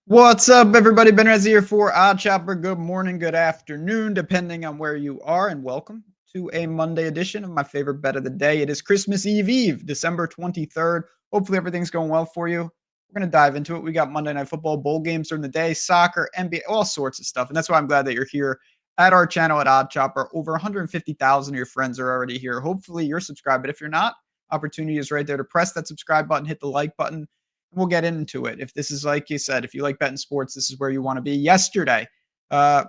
What's up, everybody? Ben Rez here for Odd Chopper. Good morning, good afternoon, depending on where you are, and welcome to a Monday edition of my favorite bet of the day. It is Christmas Eve, December 23rd. Hopefully, everything's going well for you. We're going to dive into it. We got Monday Night Football, bowl games during the day, soccer, NBA, all sorts of stuff. And that's why I'm glad that you're here at our channel at Odd Chopper. Over 150,000 of your friends are already here. Hopefully, you're subscribed. But if you're not, opportunity is right there to press that subscribe button, hit the like button. We'll get into it. If this is like you said, if you like betting sports, this is where you want to be. Yesterday, uh,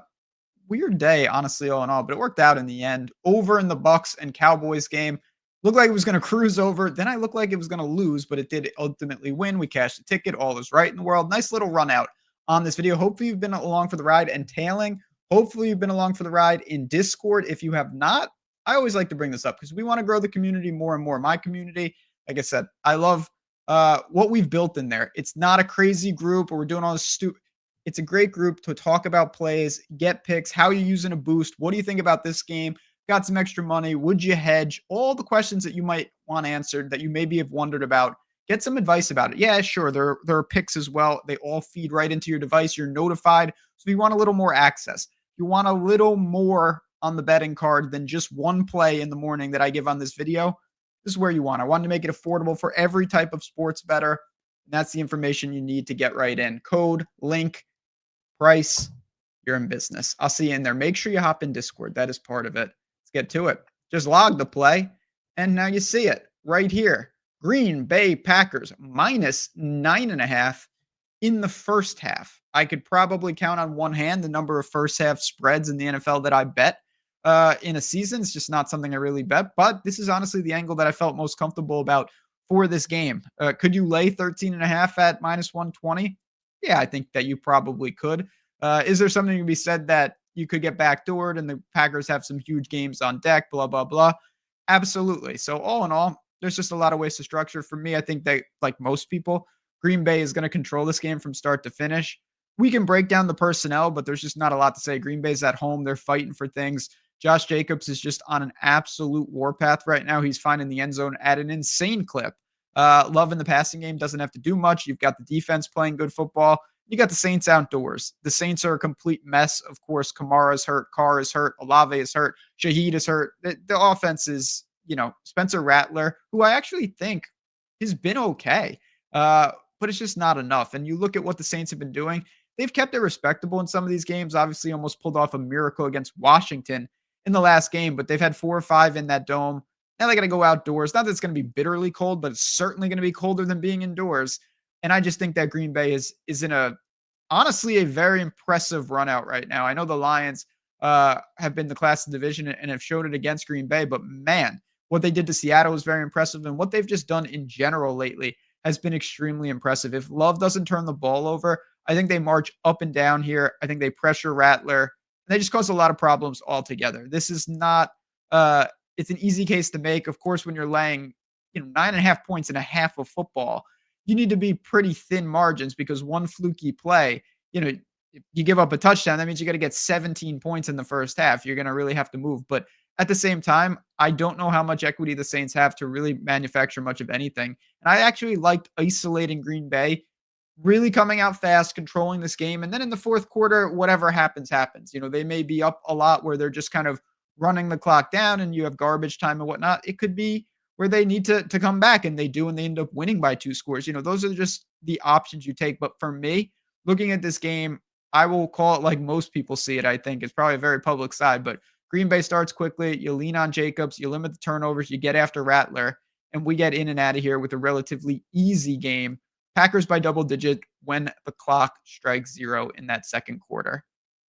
weird day, honestly, all in all, but it worked out in the end. Over in the Bucks and Cowboys game, looked like it was going to cruise over. Then I looked like it was going to lose, but it did ultimately win. We cashed the ticket. All is right in the world. Nice little run out on this video. Hopefully, you've been along for the ride and tailing. Hopefully, you've been along for the ride in Discord. If you have not, I always like to bring this up because we want to grow the community more and more. My community, like I said, I love what we've built in there. It's not a crazy group where we're doing all this stupid. It's a great group to talk about plays, get picks, how you're using a boost. What do you think about this game? Got some extra money. Would you hedge? All the questions that you might want answered that you maybe have wondered about. Get some advice about it. Yeah, sure. There are picks as well. They all feed right into your device. You're notified. So you want a little more access. You want a little more on the betting card than just one play in the morning that I give on this video. This is where you want. I wanted to make it affordable for every type of sports bettor. And that's the information you need to get right in. Code, link, price, you're in business. I'll see you in there. Make sure you hop in Discord. That is part of it. Let's get to it. Just log the play, and now you see it right here. Green Bay Packers minus 9.5 in the first half. I could probably count on one hand the number of first half spreads in the NFL that I bet in a season. It's just not something I really bet, but this is honestly the angle that I felt most comfortable about for this game. Could you lay 13.5 at minus 120? Yeah, I think that you probably could. Is there something to be said that you could get backdoored and the Packers have some huge games on deck, blah, blah, blah? Absolutely. So, all in all, there's just a lot of ways to structure. For me, I think that, like most people, Green Bay is going to control this game from start to finish. We can break down the personnel, but there's just not a lot to say. Green Bay's at home. They're fighting for things. Josh Jacobs is just on an absolute warpath right now. He's finding the end zone at an insane clip. Loving the passing game, doesn't have to do much. You've got the defense playing good football. You got the Saints outdoors. The Saints are a complete mess. Of course, Kamara's hurt, Carr is hurt, Olave is hurt, Shaheed is hurt. The offense is, Spencer Rattler, who I actually think has been okay, but it's just not enough. And you look at what the Saints have been doing. They've kept it respectable in some of these games. Obviously, almost pulled off a miracle against Washington in the last game, but they've had 4 or 5 in that dome. Now they got to go outdoors. Not that it's going to be bitterly cold, but it's certainly going to be colder than being indoors. And I just think that Green Bay is in honestly a very impressive run out right now. I know the Lions have been the class of division and have showed it against Green Bay, but man, what they did to Seattle was very impressive, and what they've just done in general lately has been extremely impressive. If Love doesn't turn the ball over, I think they march up and down here. I think they pressure Rattler, and they just cause a lot of problems altogether. This is not it's an easy case to make. Of course, when you're laying 9.5 points in a half of football, you need to be pretty thin margins because one fluky play, if you give up a touchdown, that means you got to get 17 points in the first half. You're going to really have to move. But at the same time, I don't know how much equity the Saints have to really manufacture much of anything. And I actually liked isolating Green Bay, really coming out fast, controlling this game. And then in the fourth quarter, whatever happens, happens. They may be up a lot where they're just kind of running the clock down and you have garbage time and whatnot. It could be where they need to come back, and they do, and they end up winning by 2 scores. Those are just the options you take. But for me, looking at this game, I will call it like most people see it. I think it's probably a very public side, but Green Bay starts quickly. You lean on Jacobs, you limit the turnovers, you get after Rattler, and we get in and out of here with a relatively easy game. Packers by double digit when the clock strikes 0 in that second quarter.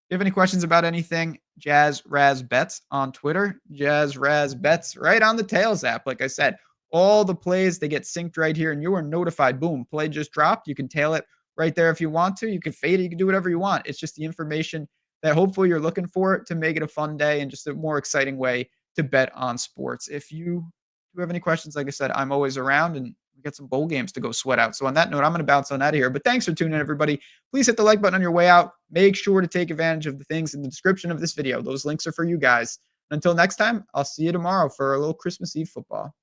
If you have any questions about anything, Jazz Raz Bets on Twitter, Jazz Raz Bets right on the Tails app. Like I said, all the plays, they get synced right here, and you are notified. Boom, play just dropped. You can tail it right there if you want to. You can fade it. You can do whatever you want. It's just the information that hopefully you're looking for to make it a fun day and just a more exciting way to bet on sports. If you do have any questions, like I said, I'm always around, and we got some bowl games to go sweat out. So on that note, I'm going to bounce on out of here. But thanks for tuning in, everybody. Please hit the like button on your way out. Make sure to take advantage of the things in the description of this video. Those links are for you guys. Until next time, I'll see you tomorrow for a little Christmas Eve football.